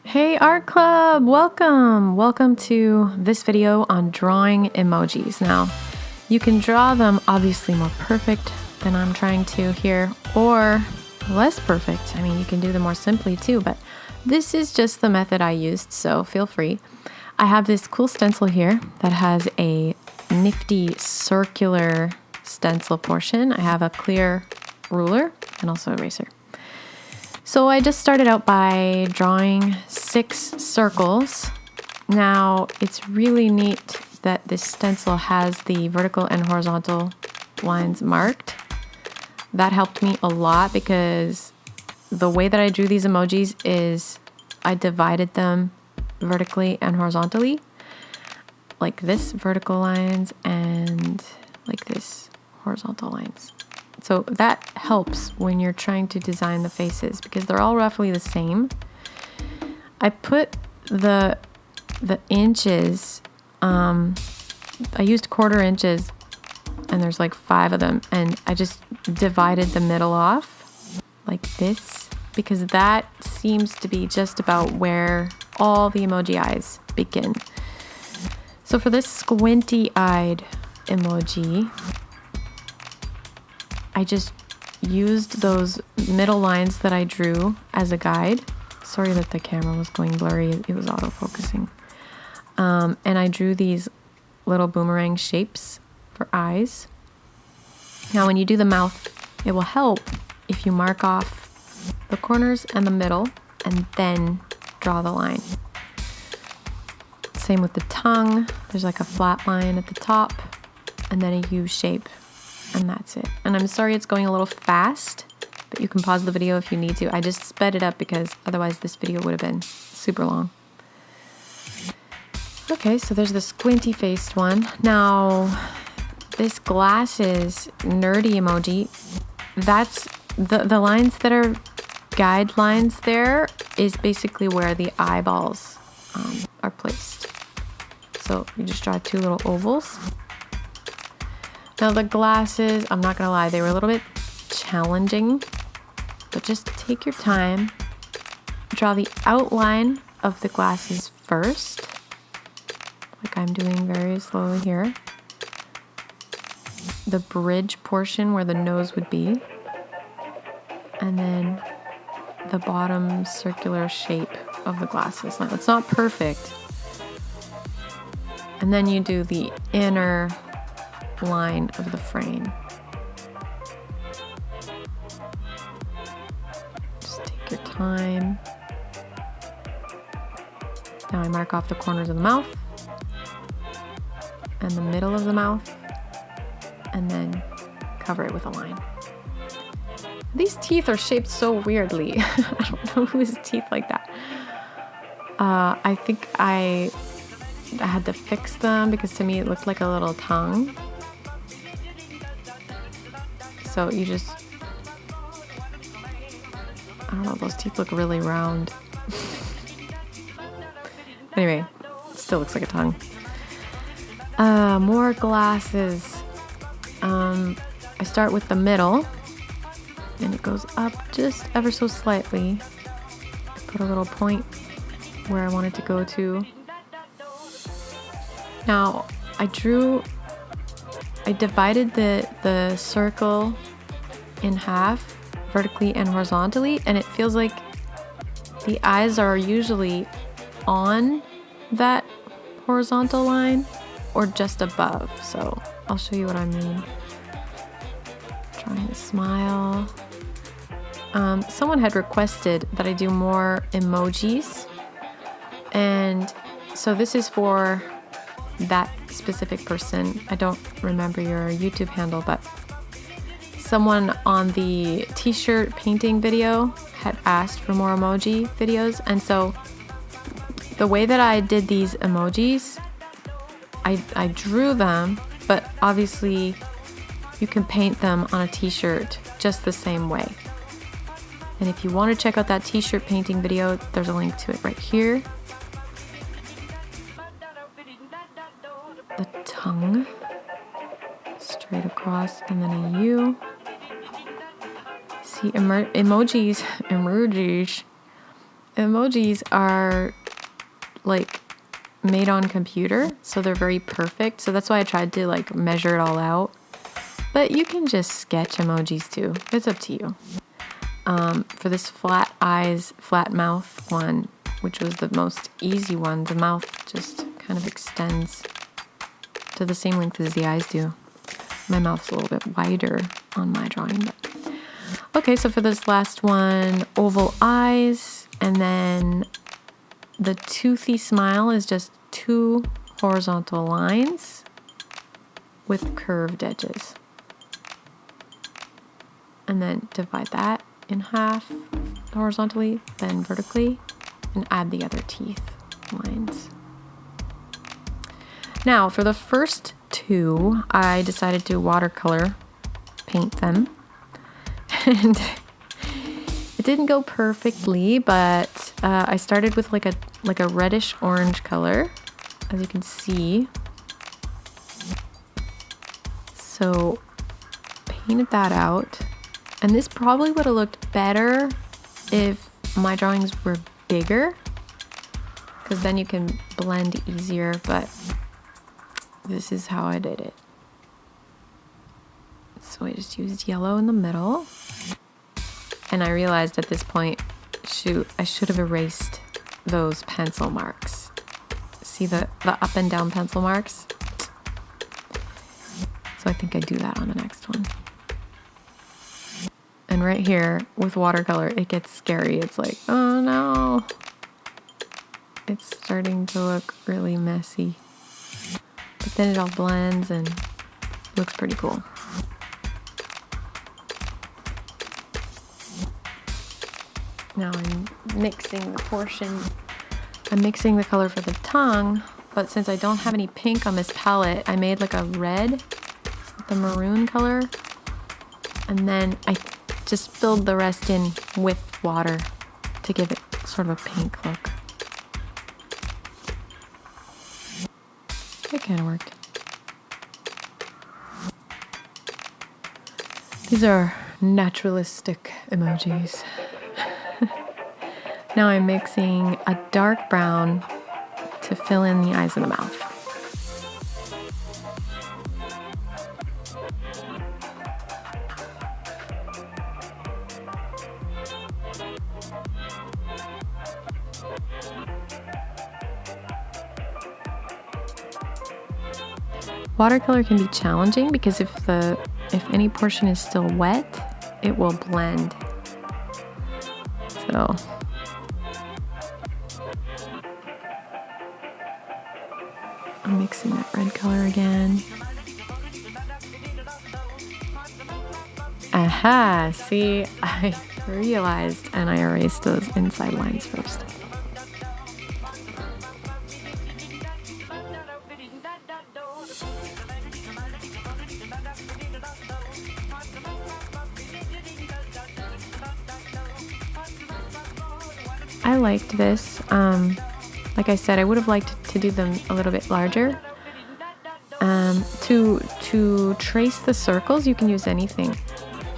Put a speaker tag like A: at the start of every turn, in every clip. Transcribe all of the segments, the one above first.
A: Hey Art Club, welcome! Welcome to this video on drawing emojis. Now, you can draw them obviously more perfect than I'm trying to here, or less perfect. I mean, you can do them more simply too, but this is just the method I used, so feel free. I have this cool stencil here that has a nifty circular stencil portion. I have a clear ruler and also eraser. So I just started out by drawing 6 circles. Now it's really neat that this stencil has the vertical and horizontal lines marked. That helped me a lot because the way that I drew these emojis is I divided them vertically and horizontally, like this vertical lines and like this horizontal lines. So that helps when you're trying to design the faces because they're all roughly the same. I put the inches, I used 1/4 inches and there's like 5 of them, and I just divided the middle off like this because that seems to be just about where all the emoji eyes begin. So for this squinty-eyed emoji, I just used those middle lines that I drew as a guide. Sorry that the camera was going blurry, it was autofocusing. And I drew these little boomerang shapes for eyes. Now when you do the mouth, it will help if you mark off the corners and the middle and then draw the line. Same with the tongue. There's like a flat line at the top and then a U shape. And that's it. And I'm sorry it's going a little fast, but you can pause the video if you need to. I just sped it up because otherwise this video would have been super long. Okay, so there's the squinty faced one. Now, this glasses nerdy emoji, that's the lines that are guidelines there is basically where the eyeballs are placed. So you just draw 2 little ovals. Now the glasses, I'm not gonna lie, they were a little bit challenging, but just take your time. Draw the outline of the glasses first, like I'm doing very slowly here. The bridge portion where the nose would be, and then the bottom circular shape of the glasses. Now it's not perfect. And then you do the inner line of the frame. Just take your time. Now I mark off the corners of the mouth and the middle of the mouth and then cover it with a line. These teeth are shaped so weirdly. I don't know whose teeth like that. I think I had to fix them because to me it looked like a little tongue. So you just, I don't know, those teeth look really round. Anyway, it still looks like a tongue. More glasses. I start with the middle and it goes up just ever so slightly. I put a little point where I want it to go to. Now I divided the circle in half, vertically and horizontally, and it feels like the eyes are usually on that horizontal line or just above. So I'll show you what I mean. Trying to smile. Someone had requested that I do more emojis, and so this is for that specific person. I don't remember your YouTube handle, but someone on the t-shirt painting video had asked for more emoji videos, and so the way that I did these emojis, I drew them, but obviously you can paint them on a t-shirt just the same way. And if you want to check out that t-shirt painting video, there's a link to it right here. The tongue straight across and then a U. See See, emojis are like made on computer, so they're very perfect. So that's why I tried to like measure it all out. But you can just sketch emojis too. It's up to you. For this flat eyes, flat mouth one, which was the most easy one, the mouth just kind of extends to the same length as the eyes do. My mouth's a little bit wider on my drawing. But. Okay, so for this last one, oval eyes, and then the toothy smile is just 2 horizontal lines with curved edges. And then divide that in half horizontally, then vertically, and add the other teeth lines. Now, for the first 2, I decided to watercolor paint them. And it didn't go perfectly, but I started with like a reddish orange color, as you can see. So painted that out. And this probably would have looked better if my drawings were bigger, because then you can blend easier, but this is how I did it. So I just used yellow in the middle. And I realized at this point, shoot, I should have erased those pencil marks. See the up and down pencil marks? So I think I do that on the next one. And right here with watercolor, it gets scary. It's like, oh no. It's starting to look really messy. But then it all blends and looks pretty cool. Now I'm mixing the portion. I'm mixing the color for the tongue, but since I don't have any pink on this palette, I made like a red with the maroon color. And then I just filled the rest in with water to give it sort of a pink look. It kind of worked. These are naturalistic emojis. Now I'm mixing a dark brown to fill in the eyes and the mouth. Watercolor can be challenging because if any portion is still wet, it will blend. So I'm mixing that red color again. Aha! See, I realized and I erased those inside lines first. I liked this. Like I said, I would have liked to do them a little bit larger. To trace the circles, you can use anything.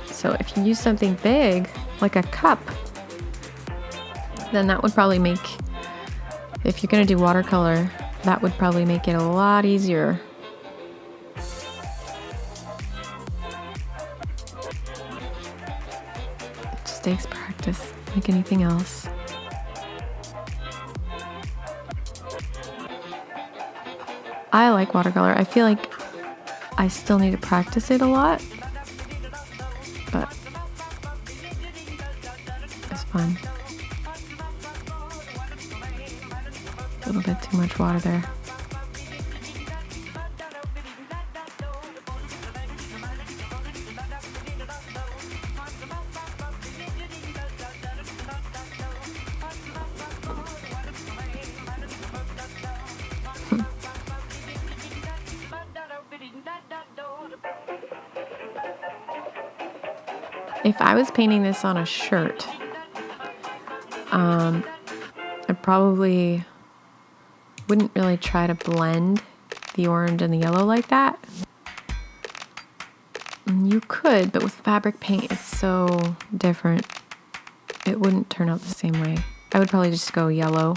A: So if you use something big, like a cup, then that would probably make, if you're going to do watercolor, that would probably make it a lot easier. It just takes practice, like anything else. I like watercolor. I feel like I still need to practice it a lot, but it's fun. A little bit too much water there. If I was painting this on a shirt, I probably wouldn't really try to blend the orange and the yellow like that. You could, would, but with fabric paint, it's so different. It wouldn't turn out the same way. I would probably just go yellow.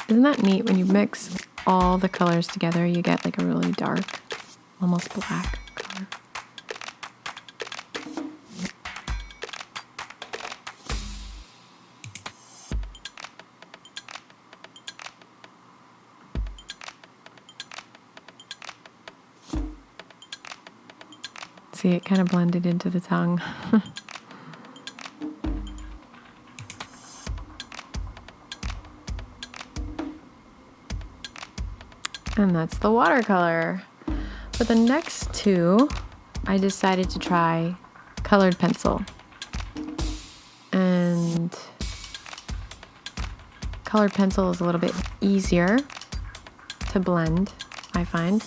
A: Isn't that neat? When you mix all the colors together, you get like a really dark, almost black color. See, it kind of blended into the tongue. And that's the watercolor. For the next two, I decided to try colored pencil. And colored pencil is a little bit easier to blend, I find.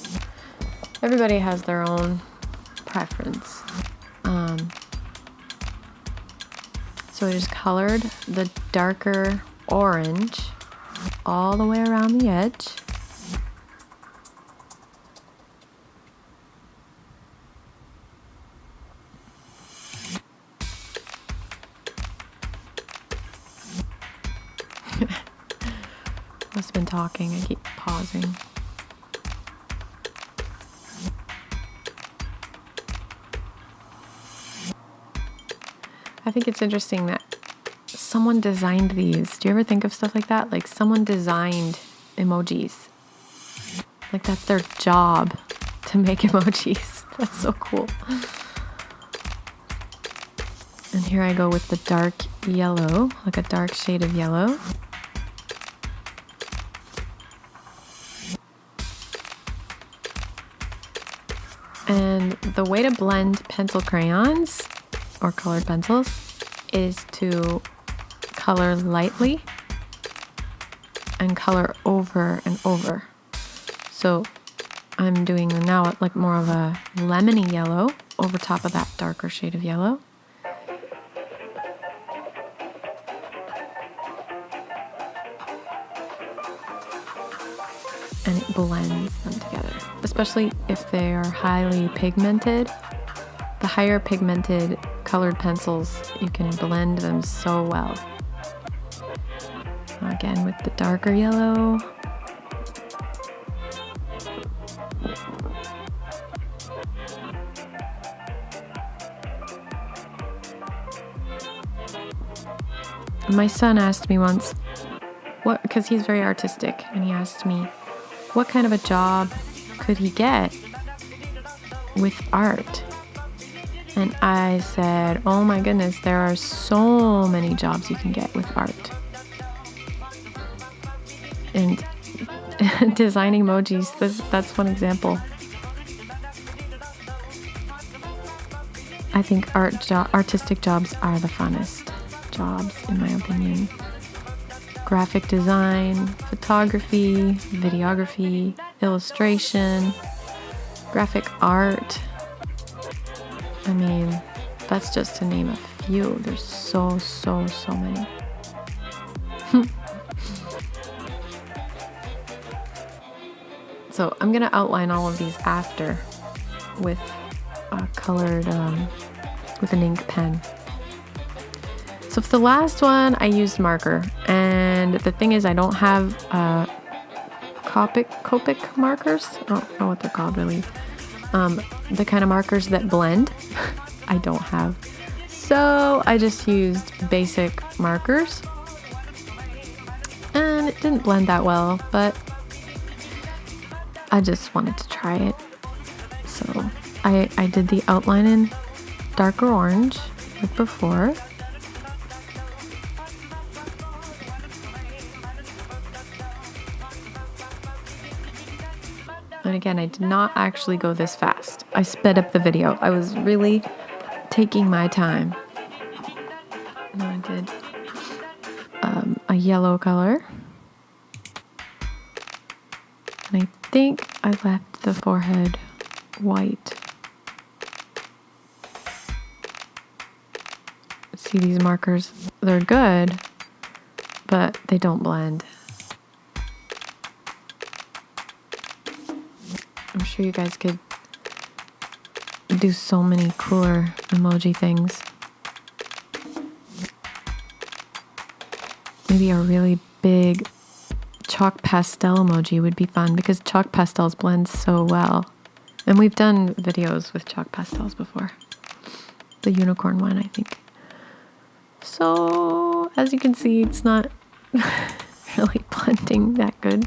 A: Everybody has their own preference. So I just colored the darker orange all the way around the edge. Must have been talking, I keep pausing. I think it's interesting that someone designed these. Do you ever think of stuff like that? Like someone designed emojis. Like that's their job to make emojis. That's so cool. And here I go with the dark yellow, like a dark shade of yellow. And the way to blend pencil crayons or colored pencils is to color lightly and color over and over. So I'm doing now like more of a lemony yellow over top of that darker shade of yellow. And it blends them together, especially if they are highly pigmented. The higher pigmented colored pencils, you can blend them so well. Again, with the darker yellow. My son asked me once, because he's very artistic, and he asked me, what kind of a job could he get with art? And I said, oh my goodness, there are so many jobs you can get with art. And designing emojis, that's one example. I think artistic jobs are the funnest jobs, in my opinion. Graphic design, photography, videography, illustration, graphic art. I mean, that's just to name a few. There's so many. So I'm gonna outline all of these after with a colored, with an ink pen. So for the last one, I used marker. And the thing is, I don't have Copic markers. I don't know what they're called really. The kind of markers that blend, I don't have. So I just used basic markers. And it didn't blend that well, but I just wanted to try it. So I did the outline in darker orange like before. And again, I did not actually go this fast. I sped up the video. I was really taking my time. And I did a yellow color. And I think I left the forehead white. See these markers? They're good, but they don't blend. I'm sure you guys could do so many cooler emoji things. Maybe a really big chalk pastel emoji would be fun because chalk pastels blend so well. And we've done videos with chalk pastels before. The unicorn one, I think. So, as you can see, it's not really blending that good.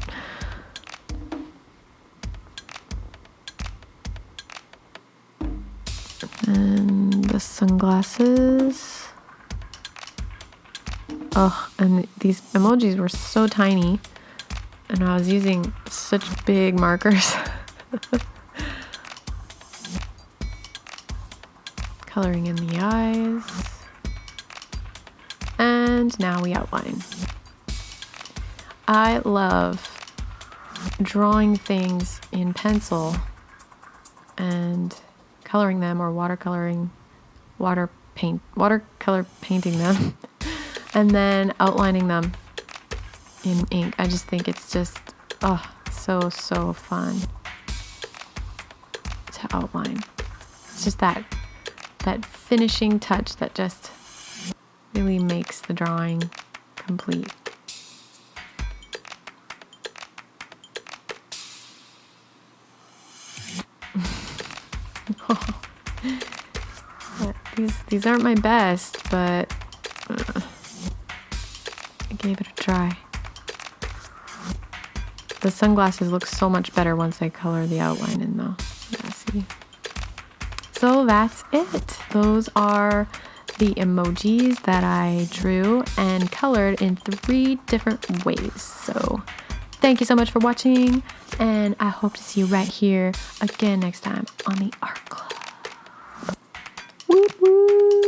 A: And the sunglasses. Oh, and these emojis were so tiny. And I was using such big markers. Coloring in the eyes. And now we outline. I love drawing things in pencil and coloring them, or watercolor painting them, and then outlining them in ink. I just think it's just, so fun to outline. It's just that finishing touch that just really makes the drawing complete. These aren't my best, but I gave it a try. The sunglasses look so much better once I color the outline in though. Yeah, see? So that's it. Those are the emojis that I drew and colored in 3 different ways. So thank you so much for watching, and I hope to see you right here again next time on the Art Club. Woo woo!